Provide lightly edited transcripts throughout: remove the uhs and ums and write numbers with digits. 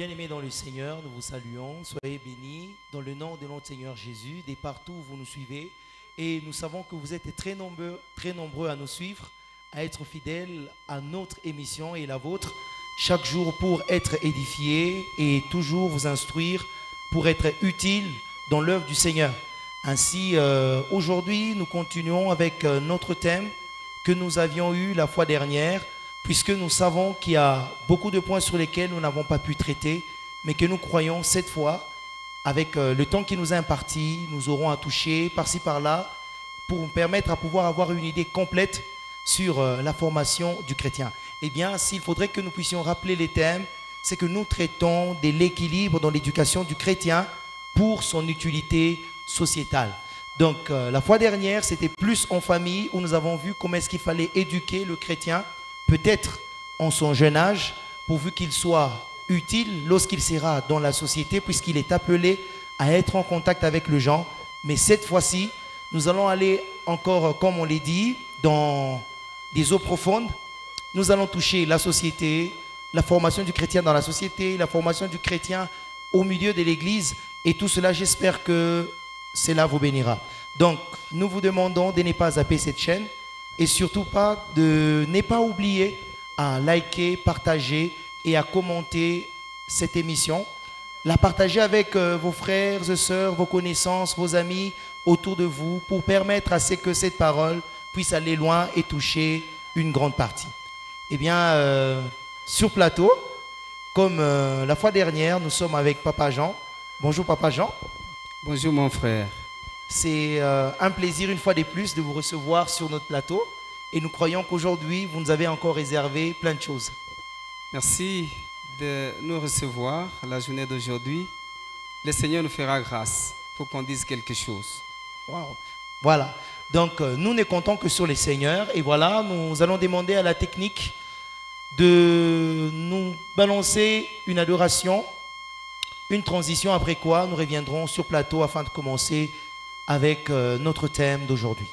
Bien-aimés dans le Seigneur, nous vous saluons. Soyez bénis dans le nom de notre Seigneur Jésus, de partout où vous nous suivez. Et nous savons que vous êtes très nombreux à nous suivre, à être fidèles à notre émission et la vôtre, chaque jour pour être édifiés et toujours vous instruire pour être utiles dans l'œuvre du Seigneur. Ainsi, aujourd'hui, nous continuons avec notre thème que nous avions eu la fois dernière, puisque nous savons qu'il y a beaucoup de points sur lesquels nous n'avons pas pu traiter, mais que nous croyons cette fois, avec le temps qui nous est imparti, nous aurons à toucher par-ci par-là pour nous permettre à pouvoir avoir une idée complète sur la formation du chrétien. Eh bien, s'il faudrait que nous puissions rappeler les thèmes, c'est que nous traitons de l'équilibre dans l'éducation du chrétien pour son utilité sociétale. Donc, la fois dernière, c'était plus en famille où nous avons vu comment est-ce qu'il fallait éduquer le chrétien, peut-être en son jeune âge, pourvu qu'il soit utile lorsqu'il sera dans la société, puisqu'il est appelé à être en contact avec les gens. Mais cette fois-ci, nous allons aller encore, comme on l'a dit, dans des eaux profondes. Nous allons toucher la société, la formation du chrétien dans la société, la formation du chrétien au milieu de l'Église. Et tout cela, j'espère que cela vous bénira. Donc, nous vous demandons de ne pas zapper cette chaîne et surtout pas de ne pas oublier à liker, partager et à commenter cette émission. La partager avec vos frères et sœurs, vos connaissances, vos amis autour de vous pour permettre à ce que cette parole puisse aller loin et toucher une grande partie. Eh bien, sur plateau, comme la fois dernière, nous sommes avec Papa Jean. Bonjour Papa Jean. Bonjour mon frère. C'est un plaisir une fois de plus de vous recevoir sur notre plateau et nous croyons qu'aujourd'hui vous nous avez encore réservé plein de choses. Merci de nous recevoir la journée d'aujourd'hui. Le Seigneur nous fera grâce pour qu'on dise quelque chose. Wow. Voilà, donc nous ne comptons que sur les Seigneurs et voilà, nous allons demander à la technique de nous balancer une adoration, une transition, après quoi nous reviendrons sur plateau afin de commencer avec notre thème d'aujourd'hui.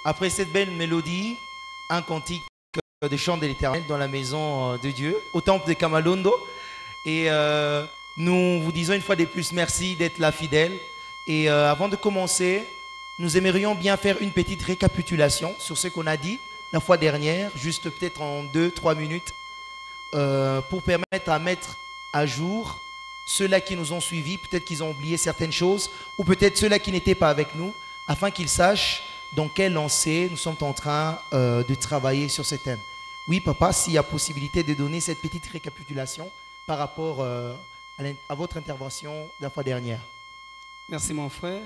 Après cette belle mélodie, un cantique de chant de l'Éternel dans la maison de Dieu, au temple de Kamalondo. Et nous vous disons une fois de plus merci d'être là fidèle. Et avant de commencer, nous aimerions bien faire une petite récapitulation sur ce qu'on a dit la fois dernière, juste peut-être en 2-3 minutes, pour permettre à mettre à jour ceux-là qui nous ont suivis, peut-être qu'ils ont oublié certaines choses, ou peut-être ceux-là qui n'étaient pas avec nous, afin qu'ils sachent dans quelle lancée nous sommes en train de travailler sur ce thème. Oui, papa, s'il y a possibilité de donner cette petite récapitulation par rapport à votre intervention la fois dernière. Merci mon frère.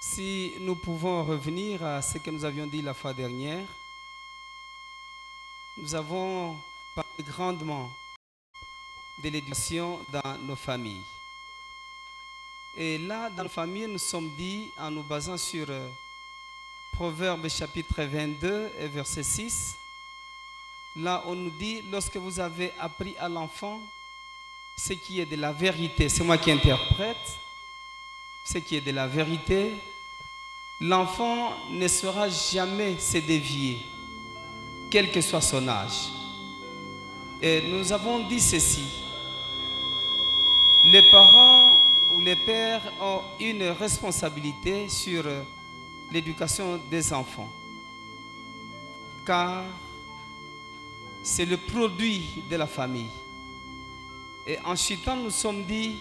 Si nous pouvons revenir à ce que nous avions dit la fois dernière, nous avons parlé grandement de l'éducation dans nos familles. Et là, dans la famille, nous sommes dit, en nous basant sur Proverbes chapitre 22 et verset 6, là on nous dit, lorsque vous avez appris à l'enfant ce qui est de la vérité, c'est moi qui interprète, ce qui est de la vérité, l'enfant ne saura jamais se dévier. quel que soit son âge. Et nous avons dit ceci. Les parents ou les pères ont une responsabilité sur l'éducation des enfants. Car c'est le produit de la famille. Et en chutant, nous sommes dit,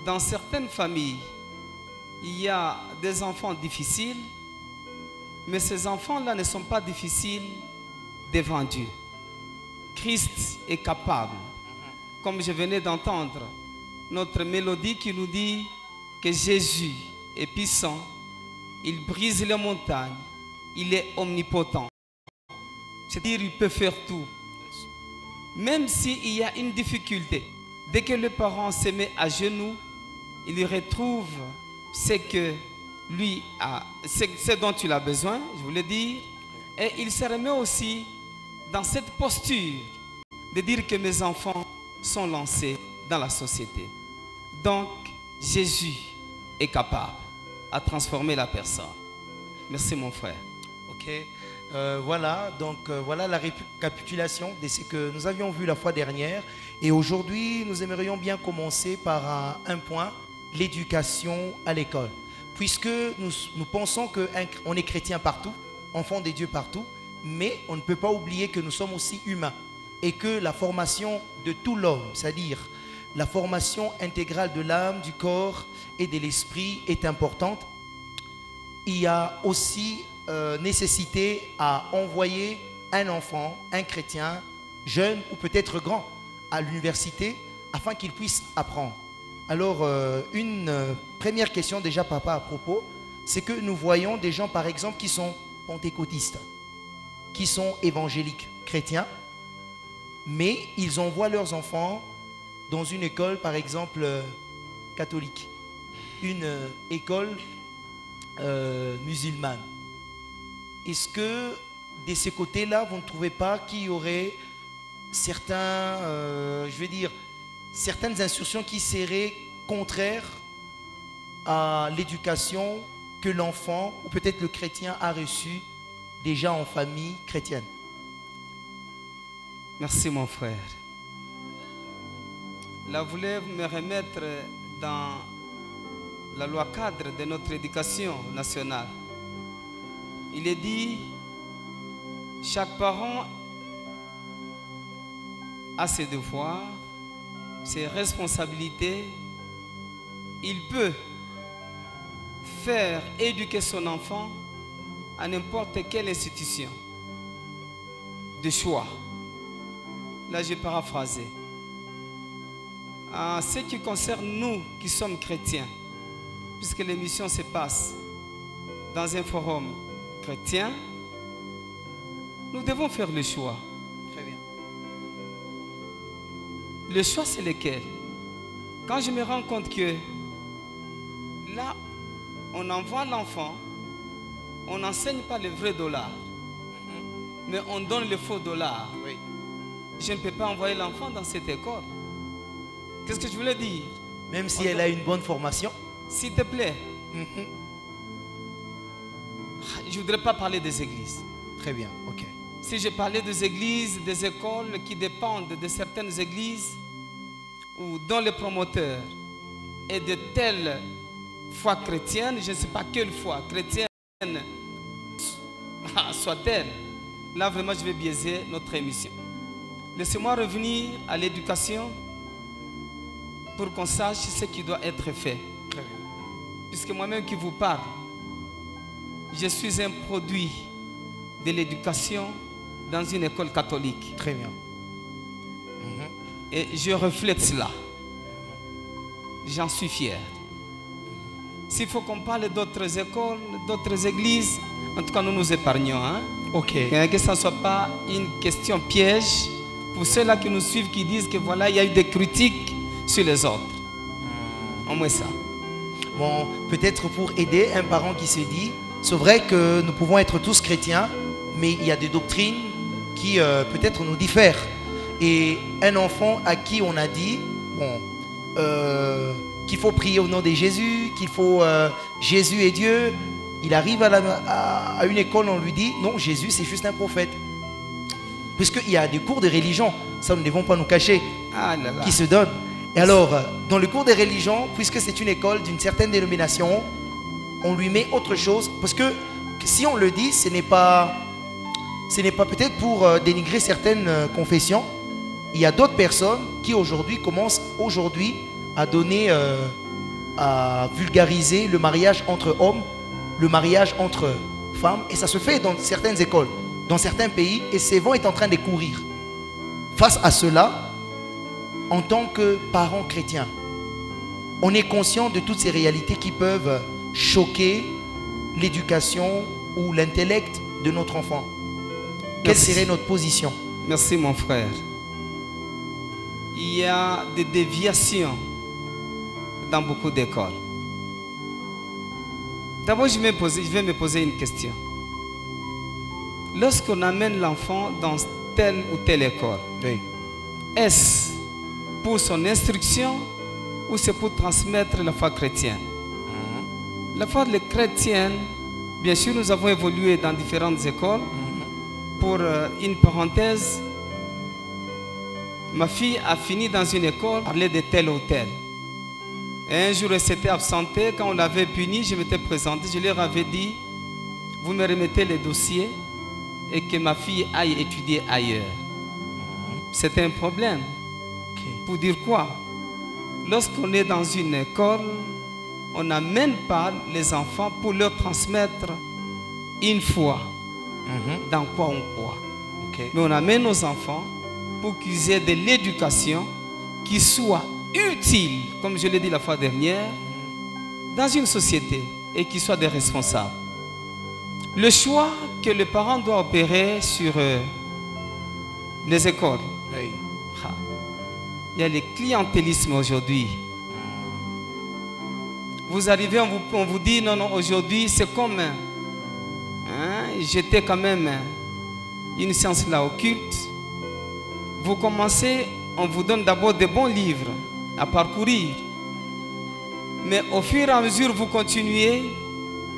dans certaines familles, il y a des enfants difficiles, mais ces enfants-là ne sont pas difficiles devant Dieu. Christ est capable, comme je venais d'entendre, notre mélodie qui nous dit que Jésus est puissant, il brise les montagnes, il est omnipotent. C'est-à-dire qu'il peut faire tout. Même s'il y a une difficulté, dès que le parent se met à genoux, il retrouve ce que lui a, ce dont il a besoin, je voulais dire, et il se remet aussi dans cette posture de dire que mes enfants sont lancés dans la société. Donc, Jésus est capable à transformer la personne. Merci mon frère. Ok. Voilà, donc voilà la récapitulation de ce que nous avions vu la fois dernière. Et aujourd'hui, nous aimerions bien commencer par un point, l'éducation à l'école. Puisque nous pensons qu'on est chrétien partout, enfant des dieux partout, mais on ne peut pas oublier que nous sommes aussi humains. Et que la formation de tout l'homme, c'est-à-dire la formation intégrale de l'âme, du corps et de l'esprit est importante. Il y a aussi nécessité à envoyer un enfant, un chrétien, jeune ou peut-être grand, à l'université afin qu'il puisse apprendre. Alors, une première question déjà, papa, à propos, c'est que nous voyons des gens, par exemple, qui sont pentecôtistes, qui sont évangéliques, chrétiens, mais ils envoient leurs enfants dans une école, par exemple, catholique, une école musulmane. Est-ce que de ces côtés-là, vous ne trouvez pas qu'il y aurait certains, certaines instructions qui seraient contraires à l'éducation que l'enfant, ou peut-être le chrétien, a reçue déjà en famille chrétienne? Merci mon frère. Là, vous voulez me remettre dans la loi cadre de notre éducation nationale. Il est dit, chaque parent a ses devoirs, ses responsabilités. Il peut faire éduquer son enfant à n'importe quelle institution de choix. Là, j'ai paraphrasé. En ce qui concerne nous qui sommes chrétiens, puisque l'émission se passe dans un forum chrétien, nous devons faire le choix. Très bien. Le choix, c'est lequel? Quand je me rends compte que là, on envoie l'enfant, on n'enseigne pas le vrai dollar, mais on donne le faux dollar. Oui. Je ne peux pas envoyer l'enfant dans cette école. Qu'est-ce que je voulais dire? Même si elle a une bonne formation. S'il te plaît. Je ne voudrais pas parler des églises. Très bien, ok. Si je parlais des églises, des écoles qui dépendent de certaines églises ou dont le promoteur est de telle foi chrétienne, je ne sais pas quelle foi chrétienne soit-elle, là vraiment je vais biaiser notre émission. Laissez-moi revenir à l'éducation pour qu'on sache ce qui doit être fait. Très bien. Puisque moi-même qui vous parle, je suis un produit de l'éducation dans une école catholique. Très bien. Et je reflète cela. J'en suis fier. S'il faut qu'on parle d'autres écoles, d'autres églises, en tout cas nous nous épargnons. Hein? Ok. Que ça ne soit pas une question piège pour ceux-là qui nous suivent, qui disent que voilà, il y a eu des critiques sur les autres. Au moins ça. Bon, peut-être pour aider un parent qui se dit, c'est vrai que nous pouvons être tous chrétiens, mais il y a des doctrines qui peut-être nous diffèrent. Et un enfant à qui on a dit, bon, qu'il faut prier au nom de Jésus, qu'il faut Jésus est Dieu, il arrive à une école, on lui dit, non, Jésus c'est juste un prophète. puisqu'il y a des cours de religion, ça nous ne devons pas nous cacher, Ah là là. qui se donnent. Et alors, dans le cours de religion, puisque c'est une école d'une certaine dénomination, on lui met autre chose, parce que si on le dit, ce n'est pas peut-être pour dénigrer certaines confessions. Il y a d'autres personnes qui aujourd'hui commencent à donner, à vulgariser le mariage entre hommes, le mariage entre femmes, et ça se fait dans certaines écoles, dans certains pays, et ces vents est en train de courir. Face à cela, en tant que parents chrétiens, on est conscient de toutes ces réalités qui peuvent choquer l'éducation ou l'intellect de notre enfant. Quelle Merci. serait notre position? Merci mon frère. Il y a des déviations dans beaucoup d'écoles. D'abord, je vais me poser une question. Lorsqu'on amène l'enfant dans telle ou telle école, Oui. est-ce pour son instruction ou c'est pour transmettre la foi chrétienne? La foi chrétienne, bien sûr, nous avons évolué dans différentes écoles. Pour une parenthèse, ma fille a fini dans une école, parlait de tel ou tel. Et un jour, elle s'était absentée. Quand on l'avait punie, je m'étais présenté. Je leur avais dit, vous me remettez les dossiers et que ma fille aille étudier ailleurs. C'était un problème. Ok. Pour dire quoi? Lorsqu'on est dans une école, on n'amène pas les enfants pour leur transmettre une foi. Dans quoi on croit. Ok. Mais on amène nos enfants pour qu'ils aient de l'éducation qui soit utile, comme je l'ai dit la fois dernière, dans une société et qui soient des responsables. Le choix que le parent doit opérer sur les écoles. Oui. Ah, il y a le clientélisme aujourd'hui. Vous arrivez, on vous dit non, non, aujourd'hui c'est comme j'étais quand même une science là occulte. Vous commencez, on vous donne d'abord des bons livres à parcourir. Mais au fur et à mesure, vous continuez,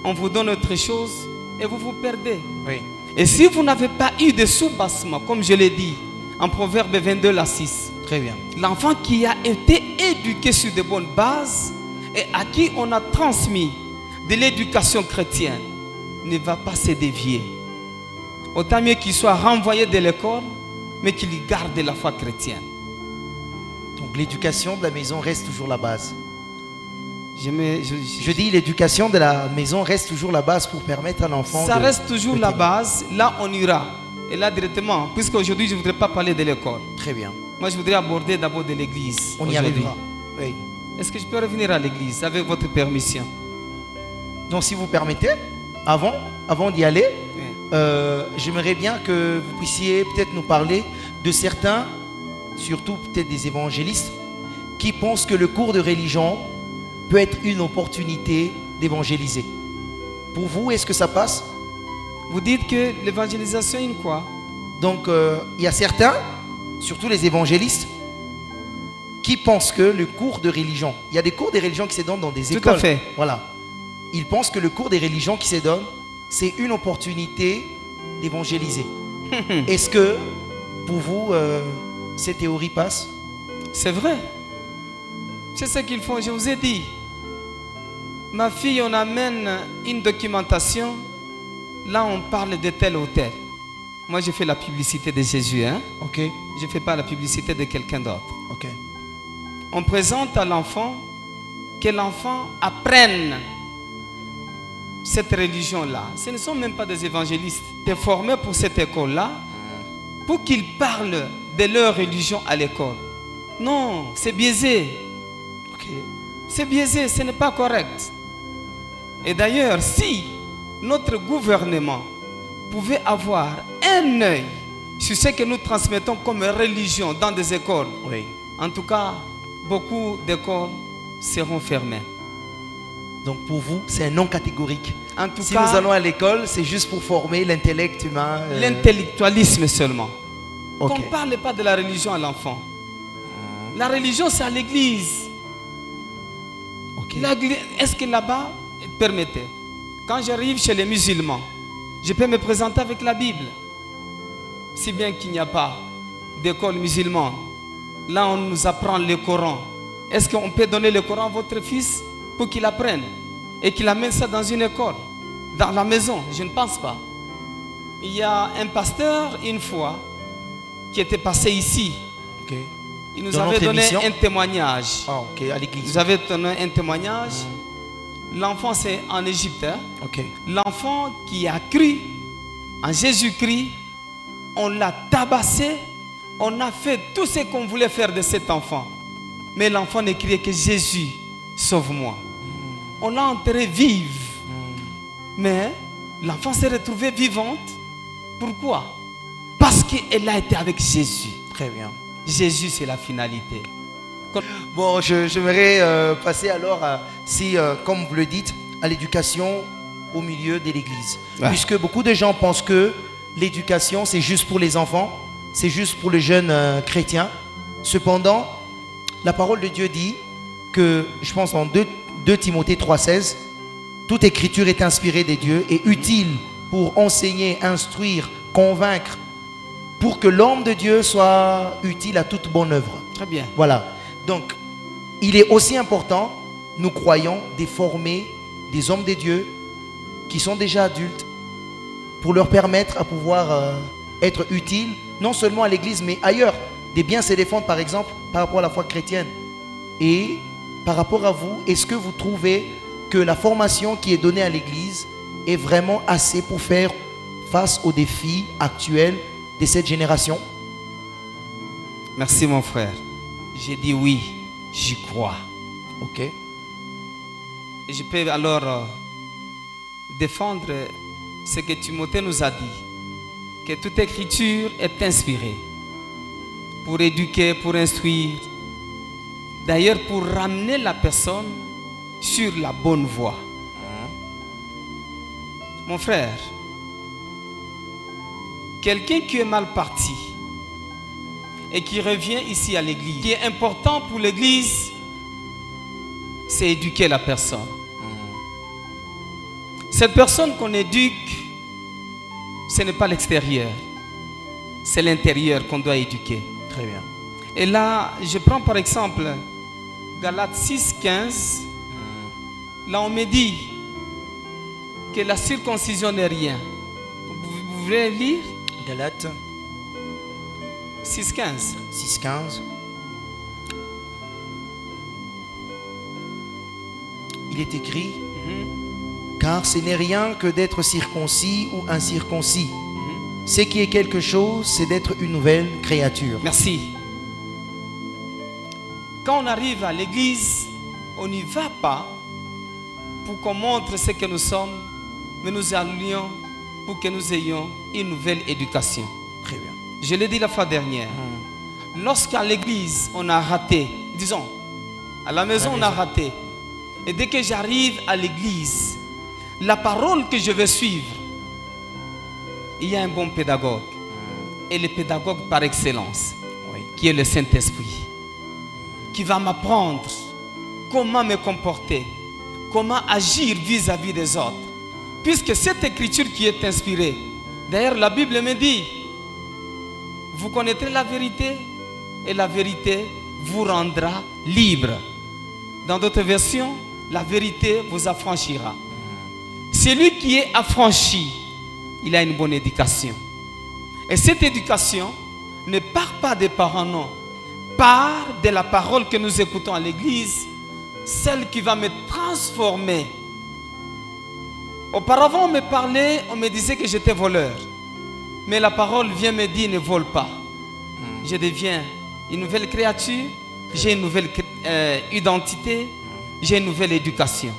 on vous donne autre chose et vous vous perdez. Oui. Et si vous n'avez pas eu de soubassement, comme je l'ai dit, en Proverbe 22, la 6, Très bien. l'enfant qui a été éduqué sur de bonnes bases et à qui on a transmis de l'éducation chrétienne ne va pas se dévier. Autant mieux qu'il soit renvoyé de l'école, mais qu'il garde la foi chrétienne. Donc l'éducation de la maison reste toujours la base. Je Je dis l'éducation de la maison reste toujours la base pour permettre à l'enfant. ça de- reste toujours de la tenir. base. Là, on ira. Et là, directement, puisque aujourd'hui, je ne voudrais pas parler de l'école. Très bien. Moi, je voudrais aborder d'abord de l'église. On y aujourd'hui. arrivera. Oui. Est-ce que je peux revenir à l'église avec votre permission? Donc si vous permettez, avant d'y aller, Oui. j'aimerais bien que vous puissiez peut-être nous parler de certains, surtout peut-être des évangélistes, qui pensent que le cours de religion peut être une opportunité d'évangéliser. Pour vous, est-ce que ça passe? Vous dites que l'évangélisation est une quoi? Donc il y a certains, surtout les évangélistes, qui pensent que le cours de religion, il y a des cours de religion qui se donnent dans des Tout écoles. à fait. Voilà. Ils pensent que le cours des religions qui se donne, c'est une opportunité d'évangéliser. Est-ce que pour vous, ces théories passent? C'est vrai. C'est ce qu'ils font. Je vous ai dit. Ma fille, on amène une documentation. Là, on parle de tel ou tel. Moi, je fais la publicité de Jésus. Hein? Ok, Je ne fais pas la publicité de quelqu'un d'autre. ok. On présente à l'enfant que l'enfant apprenne cette religion-là. Ce ne sont même pas des évangélistes. Tu es formé pour cette école-là pour qu'ils parlent de leur religion à l'école. Non, c'est biaisé. Ok. C'est biaisé, ce n'est pas correct. Et d'ailleurs, si notre gouvernement pouvait avoir un œil sur ce que nous transmettons comme religion dans des écoles, Oui. en tout cas, beaucoup d'écoles seront fermées. Donc pour vous, c'est un non catégorique. En tout Si cas, nous allons à l'école, c'est juste pour former l'intellect humain. l'intellectualisme seulement. Ok. Qu'on ne parle pas de la religion à l'enfant. La religion, c'est à l'église. Ok. Est-ce que là-bas, permettez, quand j'arrive chez les musulmans, je peux me présenter avec la Bible. si bien qu'il n'y a pas d'école musulmane, là on nous apprend le Coran. Est-ce qu'on peut donner le Coran à votre fils pour qu'il apprenne et qu'il amène ça dans une école, dans la maison? Je ne pense pas. Il y a un pasteur une fois qui était passé ici. Ok. Il nous Dans avait notre donné émission? un témoignage. Ah, ok, à Il l'église. nous avait donné un témoignage. L'enfant, c'est en Égypte. Hein? Ok. L'enfant qui a cru en Jésus-Christ, on l'a tabassé, on a fait tout ce qu'on voulait faire de cet enfant. Mais l'enfant ne criait que Jésus, sauve-moi. On l'a enterré vive. Mais l'enfant s'est retrouvé vivante. Pourquoi? Parce qu'elle a été avec Jésus. Très bien. Jésus, c'est la finalité. Bon, j'aimerais passer alors, comme vous le dites, à l'éducation au milieu de l'église. Ouais. Puisque beaucoup de gens pensent que l'éducation, c'est juste pour les enfants, c'est juste pour les jeunes chrétiens. Cependant, la parole de Dieu dit que, je pense en 2 Timothée 3,16, toute écriture est inspirée des dieux et utile pour enseigner, instruire, convaincre, pour que l'homme de Dieu soit utile à toute bonne œuvre. Très bien. Voilà. Donc, il est aussi important, nous croyons, de former des hommes de Dieu qui sont déjà adultes pour leur permettre à pouvoir être utiles, non seulement à l'église, mais ailleurs, de bien se défendre, par exemple, par rapport à la foi chrétienne. Et par rapport à vous, est-ce que vous trouvez que la formation qui est donnée à l'église est vraiment assez pour faire face aux défis actuels de cette génération? Merci mon frère. J'ai dit oui, j'y crois. Ok. Et je peux alors défendre ce que Timothée nous a dit. Que toute écriture est inspirée pour éduquer, pour instruire. D'ailleurs pour ramener la personne sur la bonne voie. Mon frère, quelqu'un qui est mal parti et qui revient ici à l'église, ce qui est important pour l'église, c'est éduquer la personne. Cette personne qu'on éduque, ce n'est pas l'extérieur, c'est l'intérieur qu'on doit éduquer. Très bien. Et là, je prends par exemple Galates 6,15. Là, on me dit que la circoncision n'est rien. Vous voulez lire? Galates 6,15. 6,15. Il est écrit, car ce n'est rien que d'être circoncis ou incirconcis. Ce qui est quelque chose, c'est d'être une nouvelle créature. Merci. Quand on arrive à l'église, on n'y va pas pour qu'on montre ce que nous sommes, mais nous allions pour que nous ayons une nouvelle éducation. Très bien. Je l'ai dit la fois dernière. Lorsqu'à l'église, on a raté, disons, à la maison, on a raté. Et dès que j'arrive à l'église, la parole que je vais suivre, il y a un bon pédagogue. Et le pédagogue par excellence, Oui. qui est le Saint-Esprit, qui va m'apprendre comment me comporter, comment agir vis-à-vis des autres. Puisque cette écriture qui est inspirée, d'ailleurs la Bible me dit, vous connaîtrez la vérité et la vérité vous rendra libre. Dans d'autres versions, la vérité vous affranchira. Celui qui est affranchi, il a une bonne éducation. Et cette éducation ne part pas des parents, non. Part de la parole que nous écoutons à l'église, celle qui va me transformer. Auparavant, on me parlait, on me disait que j'étais voleur. Mais la parole vient me dire, ne vole pas. Je deviens une nouvelle créature, j'ai une nouvelle identité, j'ai une nouvelle éducation.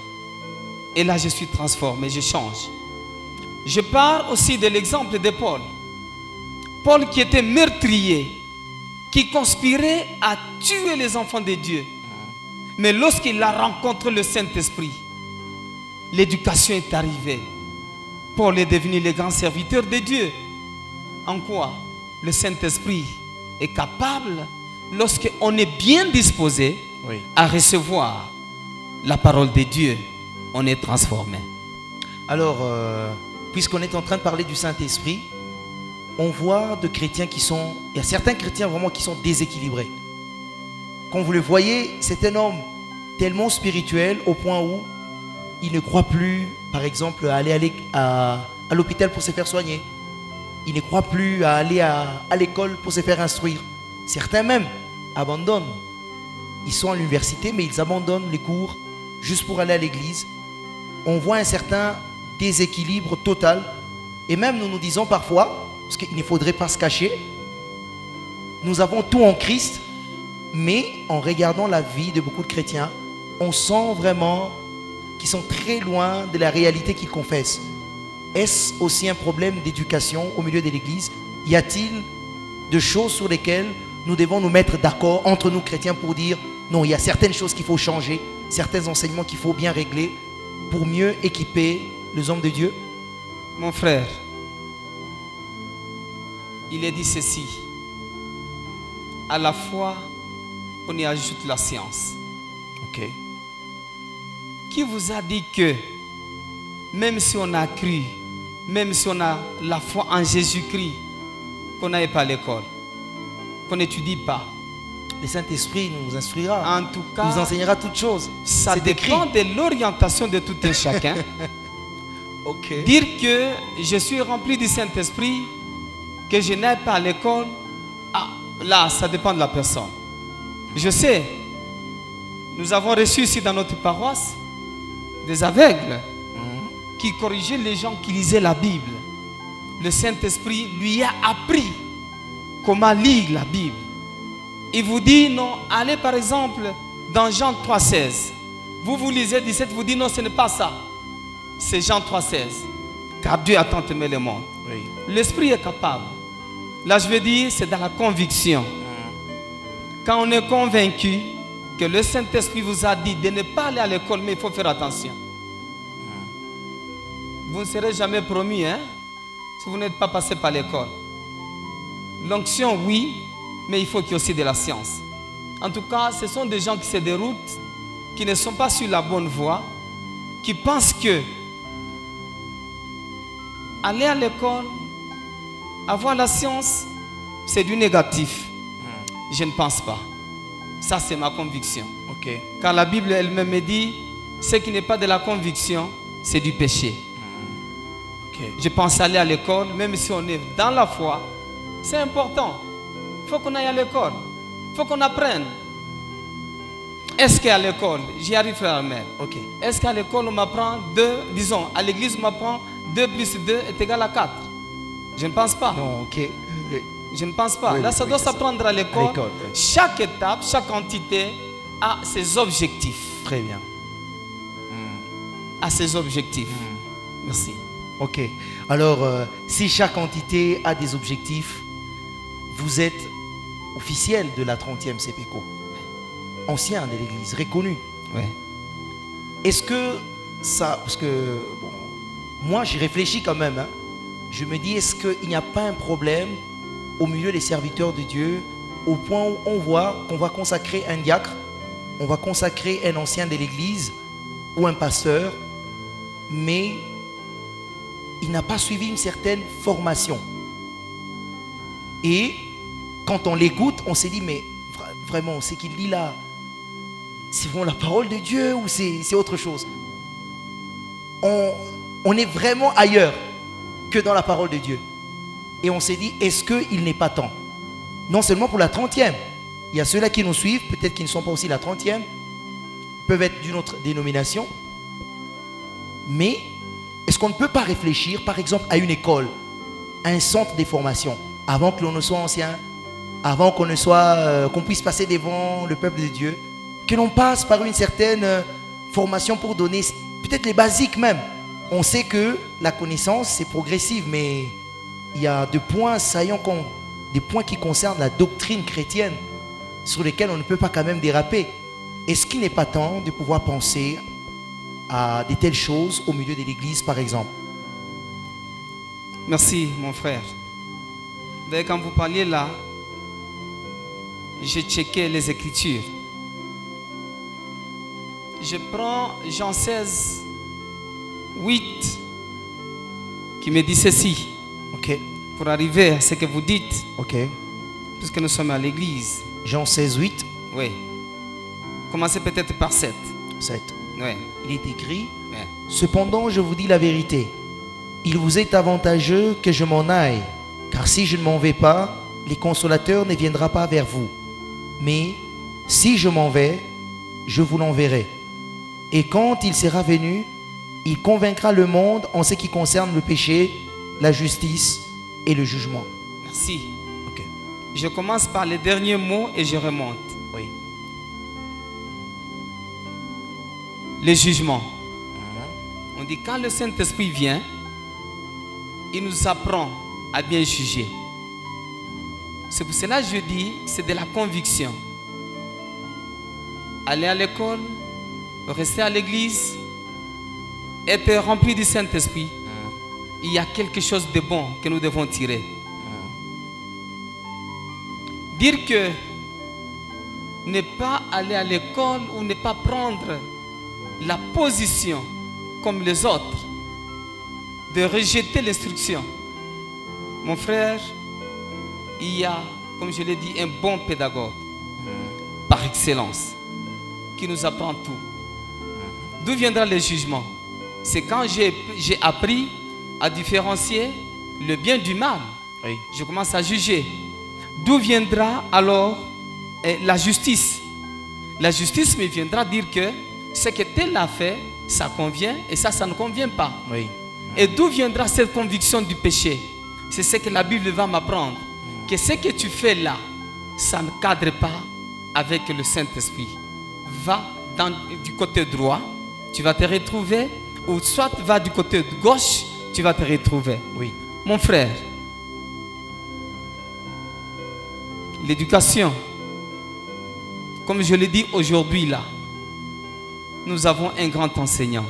Et là, je suis transformé, je change. Je pars aussi de l'exemple de Paul. Paul qui était meurtrier, qui conspirait à tuer les enfants de Dieu. Mais lorsqu'il a rencontré le Saint-Esprit, l'éducation est arrivée. Paul est devenu le grand serviteur de Dieu. En quoi? Le Saint-Esprit est capable, lorsqu'on est bien disposé Oui. à recevoir la parole de Dieu, on est transformé. Alors, puisqu'on est en train de parler du Saint-Esprit, on voit de chrétiens qui sont... Il y a certains chrétiens vraiment qui sont déséquilibrés. Quand vous le voyez, c'est un homme tellement spirituel au point où il ne croit plus, par exemple, à aller à l'hôpital pour se faire soigner. Il ne croit plus à aller à l'école pour se faire instruire. Certains même abandonnent. Ils sont à l'université, mais ils abandonnent les cours juste pour aller à l'église. On voit un certain déséquilibre total. Et même nous nous disons parfois, parce qu'il ne faudrait pas se cacher, nous avons tout en Christ, mais en regardant la vie de beaucoup de chrétiens, on sent vraiment qu'ils sont très loin de la réalité qu'ils confessent. Est-ce aussi un problème d'éducation au milieu de l'église? Y a-t-il de choses sur lesquelles nous devons nous mettre d'accord entre nous chrétiens pour dire non, il y a certaines choses qu'il faut changer, certains enseignements qu'il faut bien régler pour mieux équiper les hommes de Dieu? Mon frère, il est dit ceci. À la fois, on y ajoute la science. Ok. Qui vous a dit que même si on a cru, même si on a la foi en Jésus-Christ, qu'on n'aille pas à l'école, qu'on n'étudie pas? Le Saint-Esprit nous instruira. En tout cas, nous enseignera toutes choses. Ça dépend de l'orientation de tout un chacun. Okay. Dire que je suis rempli du Saint-Esprit, que je n'aille pas à l'école, là, ça dépend de la personne. Je sais, nous avons reçu ici dans notre paroisse des aveugles qui corrigeaient les gens qui lisaient la Bible. Le Saint-Esprit lui a appris comment lire la Bible. Il vous dit non, allez par exemple dans Jean 3,16. Vous lisez 17, vous dites non, ce n'est pas ça. C'est Jean 3,16. Car Dieu a tant aimé le monde. Oui. L'Esprit est capable. Là, je veux dire, c'est dans la conviction. Quand on est convaincu que le Saint-Esprit vous a dit de ne pas aller à l'école, mais il faut faire attention. Vous ne serez jamais promis, hein, si vous n'êtes pas passé par l'école. L'onction, oui, mais il faut qu'il y ait aussi de la science. En tout cas, ce sont des gens qui se déroutent, qui ne sont pas sur la bonne voie, qui pensent que aller à l'école, avoir la science, c'est du négatif. Je ne pense pas. Ça, c'est ma conviction. Okay. Car la Bible elle-même me dit, ce qui n'est pas de la conviction, c'est du péché. Okay. Je pense aller à l'école, même si on est dans la foi, c'est important. Il faut qu'on aille à l'école. Il faut qu'on apprenne. Est-ce qu'à l'école, j'y arrive frère Armel, Okay. est-ce qu'à l'école on m'apprend 2, disons, à l'église on m'apprend 2 plus 2 est égal à 4? Je ne pense pas. Non, ok. Je ne pense pas. Oui, là, ça doit s'apprendre à l'école. Oui. Chaque étape, chaque entité a ses objectifs. Très bien. A ses objectifs. Merci. Ok. Alors, si chaque entité a des objectifs, vous êtes officiel de la 30e CPECO, ancien de l'église, reconnu. Ouais. Est-ce que ça... Parce que, bon, moi, j'y réfléchis quand même. Hein. Je me dis, est-ce qu'il n'y a pas un problème au milieu des serviteurs de Dieu, au point où on voit qu'on va consacrer un diacre, on va consacrer un ancien de l'église ou un pasteur, mais il n'a pas suivi une certaine formation. Et quand on l'écoute, on s'est dit, mais vraiment, c'est qu'il dit là, c'est vraiment la parole de Dieu ou c'est autre chose? On est vraiment ailleurs que dans la parole de Dieu. Et on s'est dit, est-ce qu'il n'est pas temps? Non seulement pour la 30e, il y a ceux-là qui nous suivent, peut-être qui ne sont pas aussi la 30e, peuvent être d'une autre dénomination. Mais est-ce qu'on ne peut pas réfléchir, par exemple, à une école, à un centre de formation, avant que l'on ne soit ancien, avant qu'on ne soit, qu'on puisse passer devant le peuple de Dieu, que l'on passe par une certaine formation pour donner peut-être les basiques même. On sait que la connaissance, c'est progressif, mais il y a des points saillants, des points qui concernent la doctrine chrétienne, sur lesquels on ne peut pas quand même déraper. Est-ce qu'il n'est pas temps de pouvoir penser à de telles choses au milieu de l'église, par exemple? Merci, mon frère. D'ailleurs, quand vous parliez là, j'ai checké les Écritures. Je prends Jean 16, 8, qui me dit ceci. Ok. pour arriver à ce que vous dites, Ok. puisque nous sommes à l'église. Jean 16, 8, Oui. Commencez peut-être par 7. 7. Oui. Il est écrit: Oui. Cependant, je vous dis la vérité. Il vous est avantageux que je m'en aille, car si je ne m'en vais pas, les consolateurs ne viendront pas vers vous. Mais si je m'en vais, je vous l'enverrai. Et quand il sera venu, il convaincra le monde en ce qui concerne le péché, la justice et le jugement. Merci. Ok. Je commence par les derniers mots et je remonte. Oui. Les jugements. On dit quand le Saint-Esprit vient, il nous apprend à bien juger. C'est pour cela que je dis, c'est de la conviction. Aller à l'école, rester à l'église, être rempli du Saint-Esprit, il y a quelque chose de bon que nous devons tirer. Dire que ne pas aller à l'école ou ne pas prendre la position comme les autres, de rejeter l'instruction. Mon frère, il y a, comme je l'ai dit, un bon pédagogue par excellence qui nous apprend tout. D'où viendra le jugement? C'est quand j'ai appris à différencier le bien du mal. Oui. Je commence à juger. D'où viendra alors la justice? La justice me viendra dire que ce que tel a fait, ça convient et ça ne convient pas. Oui. Et d'où viendra cette conviction du péché? C'est ce que la Bible va m'apprendre. Que ce que tu fais là, ça ne cadre pas avec le Saint-Esprit. Va du côté droit, tu vas te retrouver, ou soit va du côté gauche, tu vas te retrouver. Oui. Mon frère, l'éducation, comme je l'ai dit aujourd'hui là, nous avons un grand enseignant.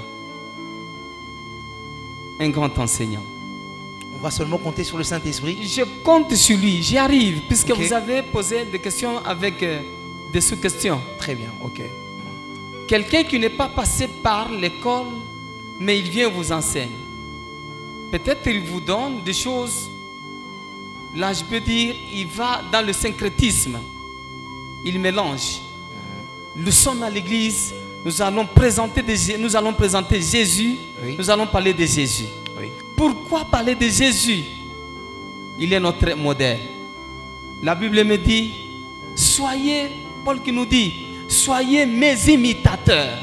Un grand enseignant. On va seulement compter sur le Saint-Esprit. Je compte sur lui, j'y arrive, puisque Ok. vous avez posé des questions avec des sous-questions. Très bien, ok. Quelqu'un qui n'est pas passé par l'école, mais il vient vous enseigner. Peut-être il vous donne des choses. Là, je peux dire, il va dans le syncrétisme. Il mélange. Nous sommes à l'église, nous allons présenter Jésus, Oui. nous allons parler de Jésus. Oui. Pourquoi parler de Jésus? Il est notre modèle. La Bible me dit, soyez, Paul qui nous dit, soyez mes imitateurs,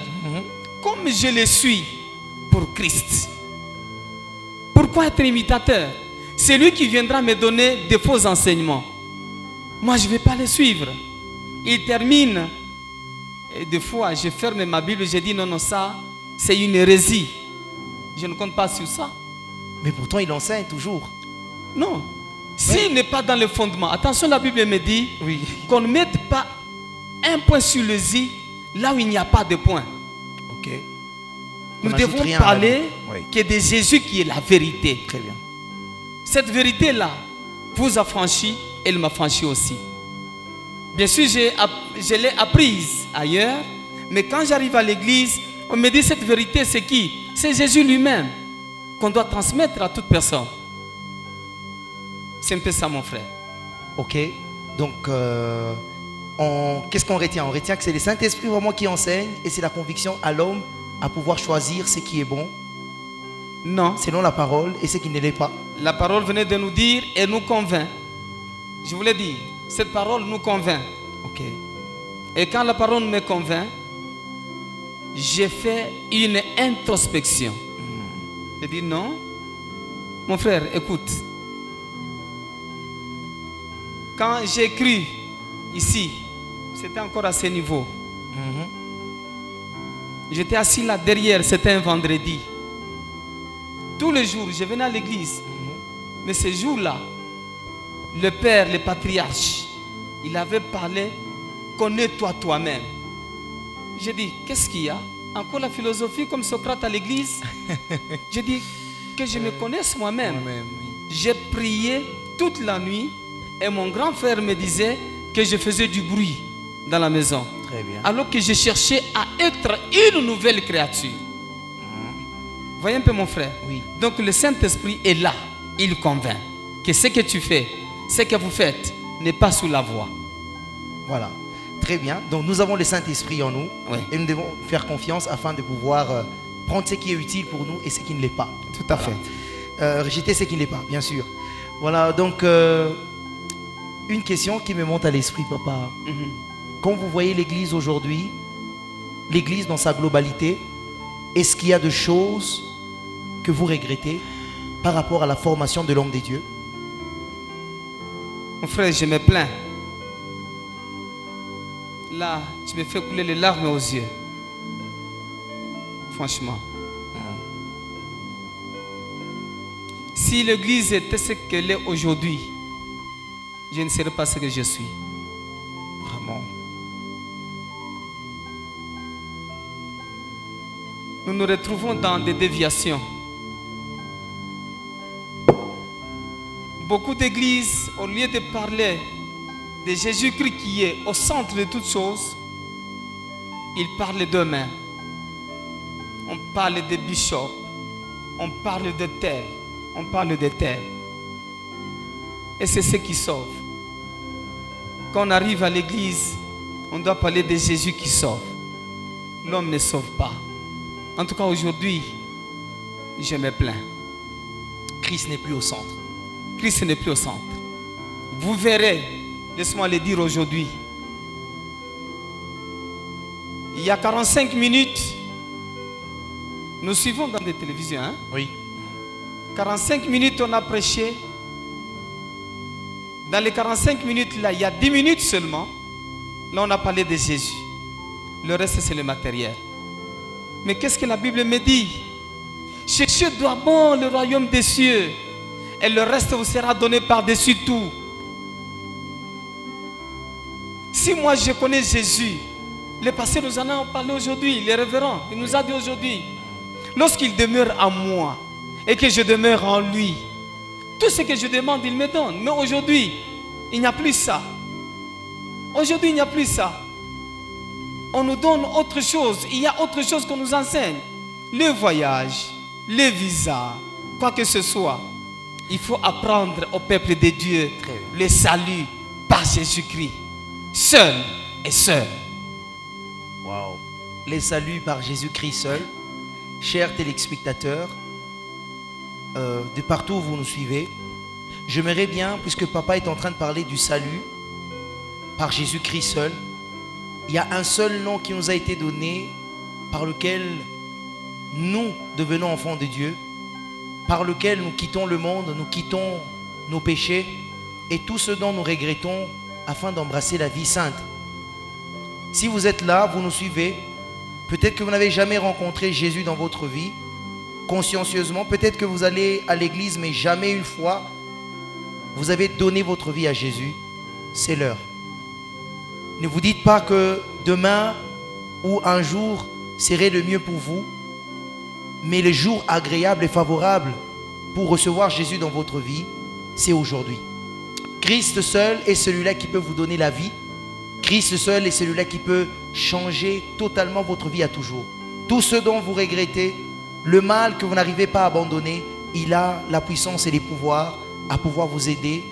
comme je le suis pour Christ. Pourquoi être imitateur? C'est lui qui viendra me donner de faux enseignements. Moi, je ne vais pas les suivre. Il termine, et des fois, je ferme ma Bible et je dis, non, non, ça, c'est une hérésie. Je ne compte pas sur ça. Mais pourtant, il enseigne toujours. Non. S'il n'est pas dans le fondement, attention, la Bible me dit Oui. qu'on ne mette pas un point sur le i là où il n'y a pas de point. Ok. Nous On n'ajoute devons rien à la parler Bible. Oui. que de Jésus qui est la vérité. Très bien. Cette vérité-là vous a franchi, elle m'a franchi aussi. Bien sûr, je l'ai apprise ailleurs, mais quand j'arrive à l'église, on me dit cette vérité, c'est qui? C'est Jésus lui-même qu'on doit transmettre à toute personne. C'est un peu ça, mon frère. Ok. Donc, qu'est-ce qu'on retient? On retient que c'est le Saint-Esprit vraiment qui enseigne et c'est la conviction à l'homme à pouvoir choisir ce qui est bon Non. selon la parole et ce qui ne l'est pas. La parole venait de nous dire et nous convainc. Je vous l'ai dit, cette parole nous convainc. Ok. Et quand la parole me convainc, j'ai fait une introspection. J'ai dit non, mon frère, écoute. Quand j'ai cru ici, c'était encore à ce niveau. J'étais assis là derrière, c'était un vendredi. Tous les jours, je venais à l'église. Mais ce jour-là, le père, le patriarche, il avait parlé, connais-toi toi-même. J'ai dit, qu'est-ce qu'il y a? Encore la philosophie comme Socrate à l'église? J'ai dit, que je me connaisse moi-même. Moi-même, oui. J'ai prié toute la nuit et mon grand frère me disait que je faisais du bruit dans la maison. Très bien. Alors que je cherchais à être une nouvelle créature. Voyez un peu mon frère. Oui. Donc le Saint-Esprit est là. Il convainc que ce que tu fais, ce que vous faites, n'est pas sous la voie. Voilà. Très bien. Donc nous avons le Saint-Esprit en nous. Oui. Et nous devons faire confiance afin de pouvoir prendre ce qui est utile pour nous et ce qui ne l'est pas. Tout à fait. Rejeter ce qui ne l'est pas, bien sûr. Voilà, donc une question qui me monte à l'esprit, papa. Quand vous voyez l'Église aujourd'hui, l'Église dans sa globalité, est-ce qu'il y a des choses que vous regrettez par rapport à la formation de l'homme de Dieu? Mon frère, je me plains. Là, je me fais couler les larmes aux yeux. Franchement. Si l'Église était ce qu'elle est aujourd'hui, je ne serais pas ce que je suis. Vraiment. Nous nous retrouvons dans des déviations. Beaucoup d'églises, au lieu de parler de Jésus-Christ qui est au centre de toutes choses, ils parlent d'eux-mêmes. On parle des bishops, on parle de tel, on parle de tel. Et c'est ce qui sauve. Quand on arrive à l'église, on doit parler de Jésus qui sauve. L'homme ne sauve pas. En tout cas, aujourd'hui, je me plains. Christ n'est plus au centre. Christ n'est plus au centre. Vous verrez, laisse-moi le dire aujourd'hui. Il y a 45 minutes, nous suivons dans des télévisions. Hein? Oui. 45 minutes, on a prêché. Dans les 45 minutes, là, il y a 10 minutes seulement. Là, on a parlé de Jésus. Le reste, c'est le matériel. Mais qu'est-ce que la Bible me dit? Cherchez d'abord le royaume des cieux. Et le reste vous sera donné par-dessus tout. Si moi je connais Jésus, le passé nous en a parlé aujourd'hui, les révérends, il nous a dit aujourd'hui, lorsqu'il demeure en moi et que je demeure en lui, tout ce que je demande, il me donne. Mais aujourd'hui, il n'y a plus ça. Aujourd'hui, il n'y a plus ça. On nous donne autre chose. Il y a autre chose qu'on nous enseigne. Le voyage, les visas, quoi que ce soit. Il faut apprendre au peuple de Dieu le salut par Jésus-Christ. Seul et seul. Waouh. Les saluts par Jésus-Christ seul. Chers téléspectateurs, de partout où vous nous suivez, j'aimerais bien, puisque papa est en train de parler du salut par Jésus-Christ seul, il y a un seul nom qui nous a été donné par lequel nous devenons enfants de Dieu, par lequel nous quittons le monde, nous quittons nos péchés et tout ce dont nous regrettons afin d'embrasser la vie sainte. Si vous êtes là, vous nous suivez, peut-être que vous n'avez jamais rencontré Jésus dans votre vie, consciencieusement, peut-être que vous allez à l'église mais jamais une fois vous avez donné votre vie à Jésus, c'est l'heure. Ne vous dites pas que demain ou un jour serait le mieux pour vous, mais les jours agréables et favorables pour recevoir Jésus dans votre vie, c'est aujourd'hui. Christ seul est celui-là qui peut vous donner la vie. Christ seul est celui-là qui peut changer totalement votre vie à toujours. Tout ce dont vous regrettez, le mal que vous n'arrivez pas à abandonner, il a la puissance et les pouvoirs à pouvoir vous aider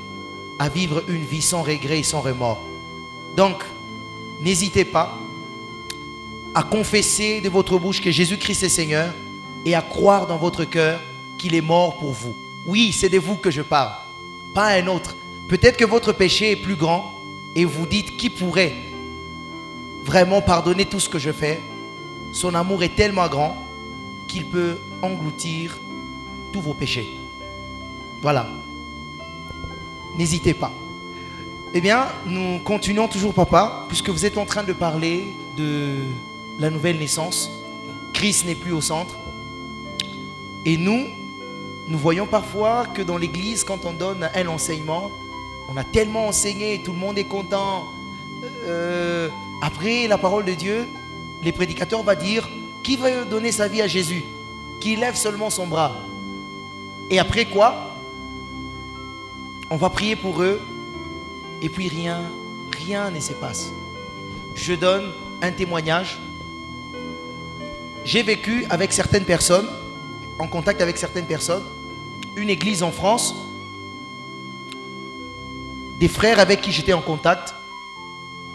à vivre une vie sans regret et sans remords. Donc, n'hésitez pas à confesser de votre bouche que Jésus-Christ est Seigneur et à croire dans votre cœur qu'il est mort pour vous. Oui, c'est de vous que je parle, pas un autre. Peut-être que votre péché est plus grand et vous dites qui pourrait vraiment pardonner tout ce que je fais. Son amour est tellement grand qu'il peut engloutir tous vos péchés. Voilà. N'hésitez pas. Eh bien, nous continuons toujours, papa, puisque vous êtes en train de parler de la nouvelle naissance. Christ n'est plus au centre. Et nous voyons parfois que dans l'église, quand on donne un enseignement, on a tellement enseigné et tout le monde est content. Après la parole de Dieu, les prédicateurs vont dire, qui veut donner sa vie à Jésus? Qui lève seulement son bras. Et après quoi? On va prier pour eux. Et puis rien ne se passe. Je donne un témoignage. J'ai vécu avec certaines personnes, en contact avec certaines personnes, une église en France des frères avec qui j'étais en contact,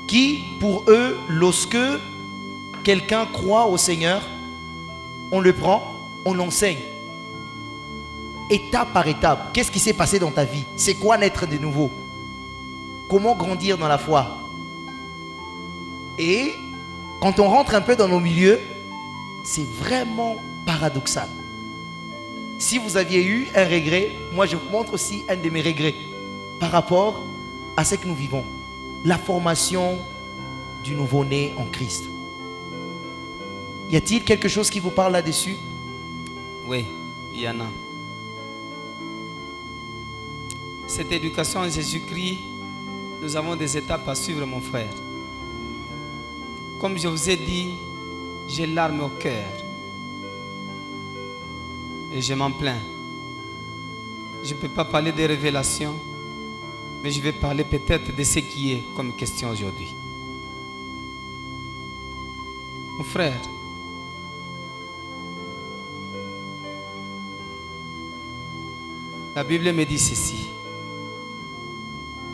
qui, pour eux, lorsque quelqu'un croit au Seigneur, on le prend, on l'enseigne. Étape par étape, qu'est-ce qui s'est passé dans ta vie? C'est quoi naître de nouveau? Comment grandir dans la foi? Et quand on rentre un peu dans nos milieux, c'est vraiment paradoxal. Si vous aviez eu un regret, moi je vous montre aussi un de mes regrets par rapport à ce que nous vivons. La formation du nouveau-né en Christ. Y a-t-il quelque chose qui vous parle là-dessus? Oui, il y en a. Cette éducation en Jésus-Christ, nous avons des étapes à suivre, mon frère. Comme je vous ai dit, j'ai larmes au cœur. Et je m'en plains. Je ne peux pas parler des révélations, mais je vais parler peut-être de ce qui est comme question aujourd'hui. Mon frère, la Bible me dit ceci.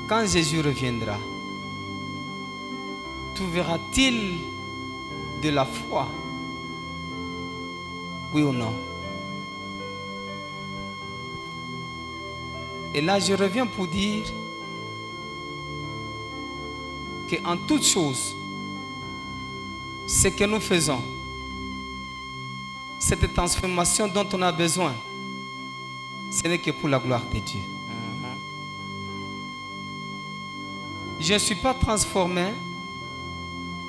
Quand Jésus reviendra, trouveras-t-il de la foi? Oui ou non? Et là, je reviens pour dire qu'en toute chose, ce que nous faisons, cette transformation dont on a besoin, ce n'est que pour la gloire de Dieu. Je ne suis pas transformé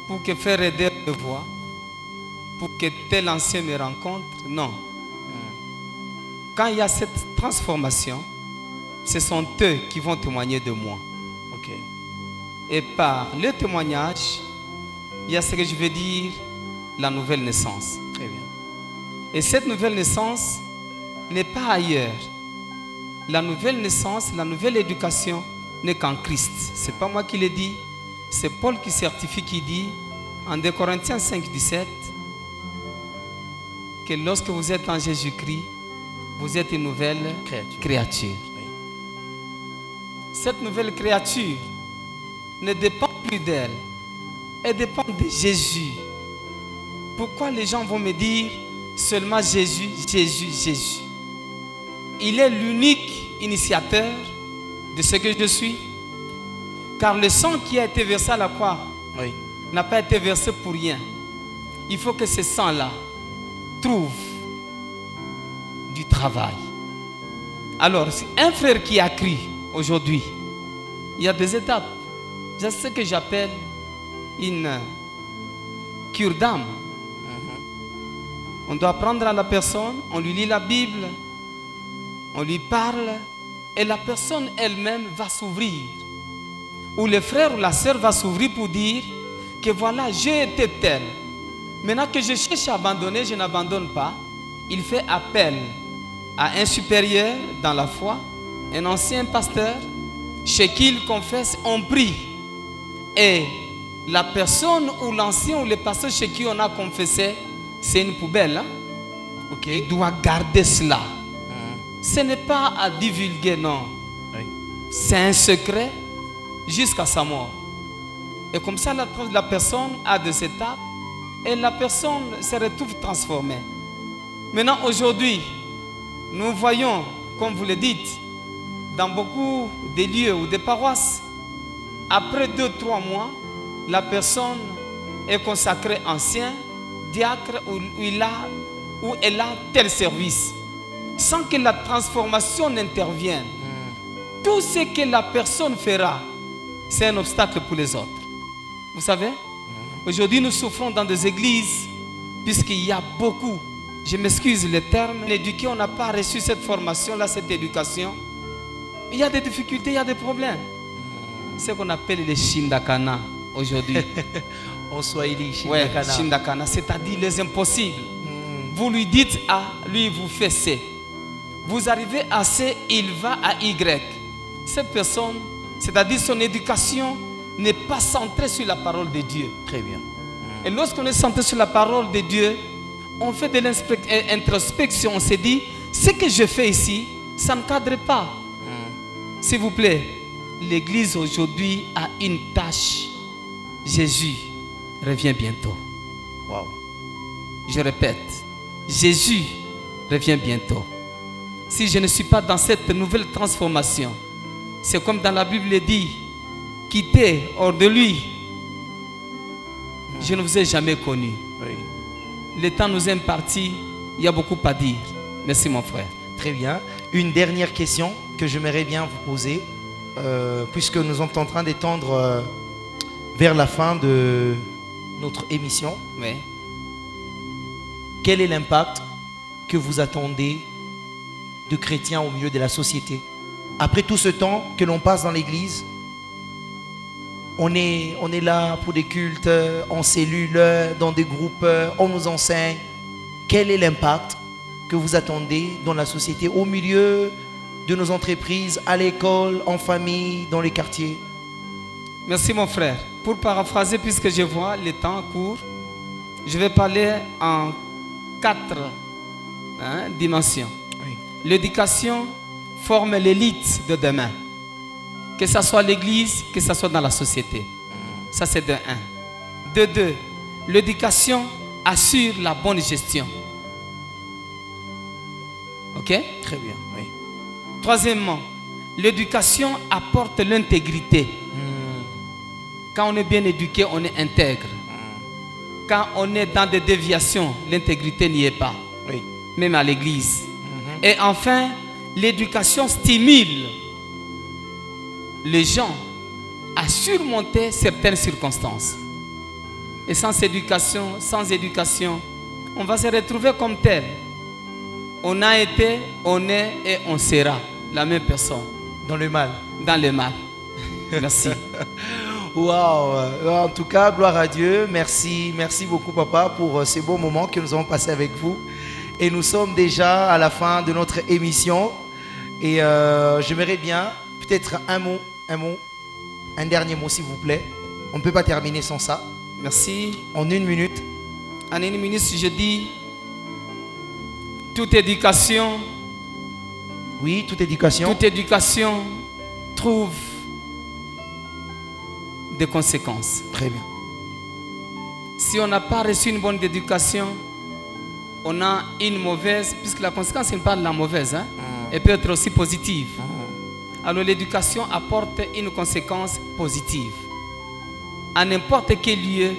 pour que faire aider me voie, pour que tel ancien me rencontre. Non. Quand il y a cette transformation, ce sont eux qui vont témoigner de moi. Ok. Et par le témoignage, il y a ce que je veux dire, la nouvelle naissance. Très bien. Et cette nouvelle naissance n'est pas ailleurs. La nouvelle naissance, la nouvelle éducation n'est qu'en Christ. Ce n'est pas moi qui le dis, c'est Paul qui certifie, qui dit en 2 Corinthiens 5, 17 que lorsque vous êtes en Jésus-Christ, vous êtes une nouvelle créature. Oui. Cette nouvelle créature ne dépend plus d'elle, elle dépend de Jésus. Pourquoi les gens vont me dire seulement Jésus, Jésus, Jésus? Il est l'unique initiateur de ce que je suis. Car le sang qui a été versé à la croix n'a pas été versé pour rien. Il faut que ce sang-là trouve du travail. Alors, un frère qui a cru aujourd'hui, il y a des étapes. C'est ce que j'appelle une cure d'âme. On doit prendre à la personne, on lui lit la Bible, on lui parle, et la personne elle-même va s'ouvrir. Ou le frère ou la sœur va s'ouvrir pour dire que voilà, j'ai été tel. Maintenant que je cherche à abandonner, je n'abandonne pas. Il fait appel à un supérieur dans la foi, un ancien pasteur, chez qui il confesse, on prie. Et la personne ou l'ancien ou le pasteur chez qui on a confessé, c'est une poubelle. Hein? Il doit garder cela. Ce n'est pas à divulguer, non. C'est un secret jusqu'à sa mort. Et comme ça, la personne a des étapes et la personne se retrouve transformée. Maintenant, aujourd'hui, nous voyons, comme vous le dites, dans beaucoup de lieux ou de paroisses, après 2-3 mois, la personne est consacrée ancien, diacre, où elle a tel service. Sans que la transformation n'intervienne. Tout ce que la personne fera, c'est un obstacle pour les autres. Vous savez, aujourd'hui nous souffrons dans des églises, puisqu'il y a beaucoup, je m'excuse le terme, éduqués, on n'a pas reçu cette formation-là, cette éducation. Il y a des difficultés, il y a des problèmes. C'est ce qu'on appelle les Shindakana aujourd'hui. En Swahili, Shindakana. Ouais, Shindakana, c'est-à-dire les impossibles. Vous lui dites A, lui vous fait C. Vous arrivez à C, il va à Y. Cette personne, c'est-à-dire son éducation, n'est pas centrée sur la parole de Dieu. Très bien. Et lorsqu'on est centré sur la parole de Dieu, on fait de l'introspection. On se dit, ce que je fais ici, ça ne cadre pas. S'il vous plaît, l'Église aujourd'hui a une tâche. Jésus revient bientôt. Wow. Je répète, Jésus revient bientôt. Si je ne suis pas dans cette nouvelle transformation, c'est comme dans la Bible dit, quittez hors de lui. Je ne vous ai jamais connu. Oui. Le temps nous est imparti, il y a beaucoup à dire. Merci mon frère. Très bien. Une dernière question que j'aimerais bien vous poser, puisque nous sommes en train d'étendre vers la fin de notre émission. Oui. Quel est l'impact que vous attendez de chrétiens au milieu de la société? Après tout ce temps que l'on passe dans l'église, on est là pour des cultes, en cellules, dans des groupes, on nous enseigne. Quel est l'impact que vous attendez dans la société, au milieu de nos entreprises, à l'école, en famille, dans les quartiers? Merci mon frère. Pour paraphraser, puisque je vois le temps court, je vais parler en 4 dimensions. Oui. L'éducation forme l'élite de demain. Que ce soit l'église, que ce soit dans la société. Ça c'est de 1. De 2, l'éducation assure la bonne gestion. Ok? Très bien, oui. Troisièmement, l'éducation apporte l'intégrité. Quand on est bien éduqué, on est intègre. Quand on est dans des déviations, l'intégrité n'y est pas. Oui. Même à l'église. Et enfin, l'éducation stimule les gens à surmonter certaines circonstances. Et sans éducation, on va se retrouver comme tel. On a été, on est et on sera la même personne. Dans le mal. Dans le mal. Merci. Waouh! En tout cas, gloire à Dieu. Merci beaucoup, papa, pour ces beaux moments que nous avons passés avec vous. Et nous sommes déjà à la fin de notre émission. Et j'aimerais bien, peut-être un dernier mot, s'il vous plaît. On ne peut pas terminer sans ça. Merci. En 1 minute. En 1 minute, je dis, toute éducation. Oui, toute éducation. Toute éducation trouve des conséquences. Très bien. Si on n'a pas reçu une bonne éducation, on a une mauvaise, puisque la conséquence n'est pas de la mauvaise, hein, elle peut être aussi positive. Alors l'éducation apporte une conséquence positive à n'importe quel lieu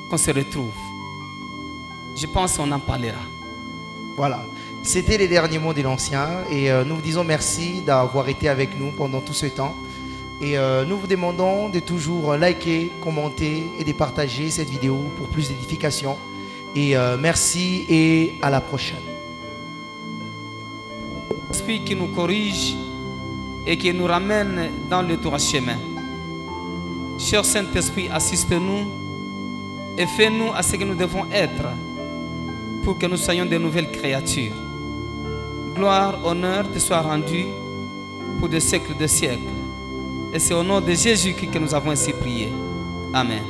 qu'on se retrouve. Je pense qu'on en parlera. Voilà. C'était les derniers mots de l'ancien et nous vous disons merci d'avoir été avec nous pendant tout ce temps. Et nous vous demandons de toujours liker, commenter et de partager cette vidéo pour plus d'édification. Et merci et à la prochaine. L'Esprit qui nous corrige et qui nous ramène dans le droit chemin. Cher Saint-Esprit, assiste-nous et fais-nous à ce que nous devons être pour que nous soyons de nouvelles créatures. Gloire, honneur te soit rendu pour des siècles de siècles. Et c'est au nom de Jésus que nous avons ainsi prié. Amen.